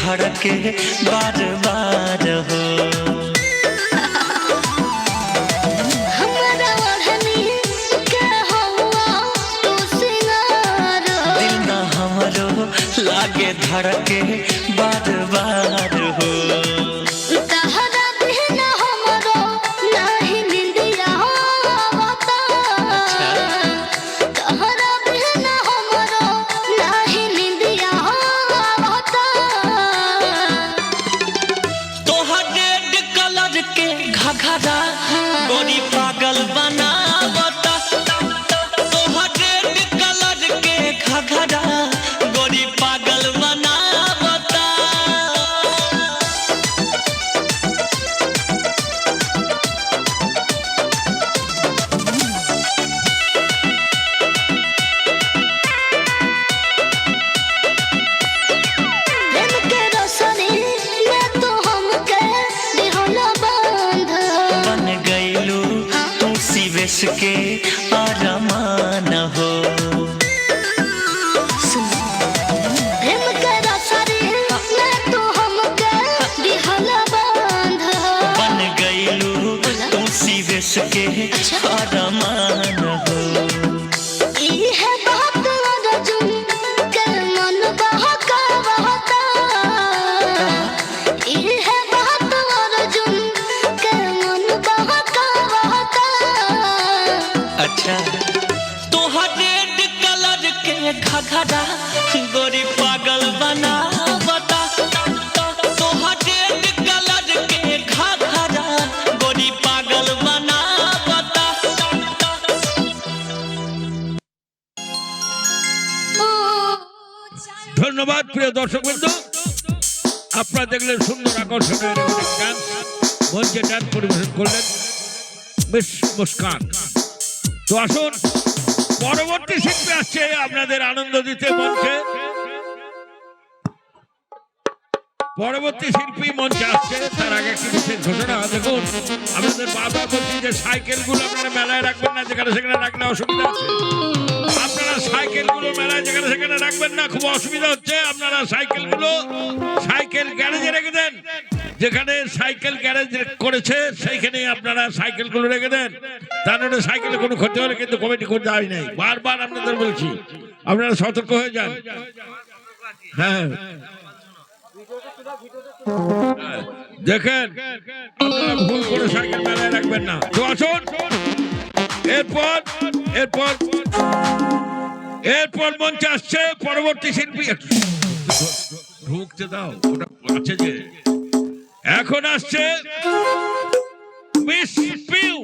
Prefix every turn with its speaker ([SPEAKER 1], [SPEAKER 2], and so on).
[SPEAKER 1] धड़के बार बार हो। दिल न हमरो लागे धड़के बार बार हो। घघरा गोरी पागल बनावता, तोहर रेड कलर के घघरा गोरी पागल बनावता। विश के आरमान हो।
[SPEAKER 2] प्रेम के रसरी में तू हमके दिहला बांध।
[SPEAKER 1] बन गईलू तू सी विश के आरमान हो।
[SPEAKER 2] ई है बात अर्जुन के मन बहकावता। ई है बात अर्जुन के मन बहकावता।
[SPEAKER 1] अच्छा तोहर रेड कलर के घघरा गोरी पागल बनावता, तोहर रेड कलर के घघरा गोरी पागल बनावता।
[SPEAKER 3] ধন্যবাদ প্রিয় দর্শকবৃন্দ, আপনারা দেখলেন সুন্দর আকর্ষণীয় গান, মঞ্চে ডান্স পরিবেশন করলেন মিস মুস্কান। তো আসুন পরবর্তী শিল্পী আসছে আপনাদের আনন্দ দিতে মঞ্চে। পরবর্তী শিল্পী মঞ্চে আসছে, তার আগে একটি বিশেষ ঘটনা। দেখুন আপনাদের বারবার বলছি যে সাইকেলগুলো আপনারা মেলায় রাখবেন না, যেখানে সেখানে রাখলে অসুবিধা আছে। আপনারা সাইকেলগুলো মেলায় যেখানে সেখানে রাখবেন না, খুব অসুবিধা হচ্ছে। আপনারা সাইকেলগুলো সাইকেল গ্যারেজে রেখে দেন, যেখানে সাইকেল গ্যারেজ করেছে সেইখানেই আপনারা সাইকেলগুলো রেখে দেন। তাহলে সাইকেলে কোনো ক্ষতি হলে কিন্তু কমিটি করতে হয় নাই, বারবার আপনাদের বলছি, আপনারা সতর্ক হয়ে যান। হ্যাঁ দেখেন আপনারা ভুল করে সাইকেল মেলায় রাখবেন না। তো আসুন এরপর এরপর এরপর মঞ্চে আসছে পরবর্তী শিল্পী। ঢুকতে দাও, ওটা আছে যে। এখন আসছে মিস পিউ।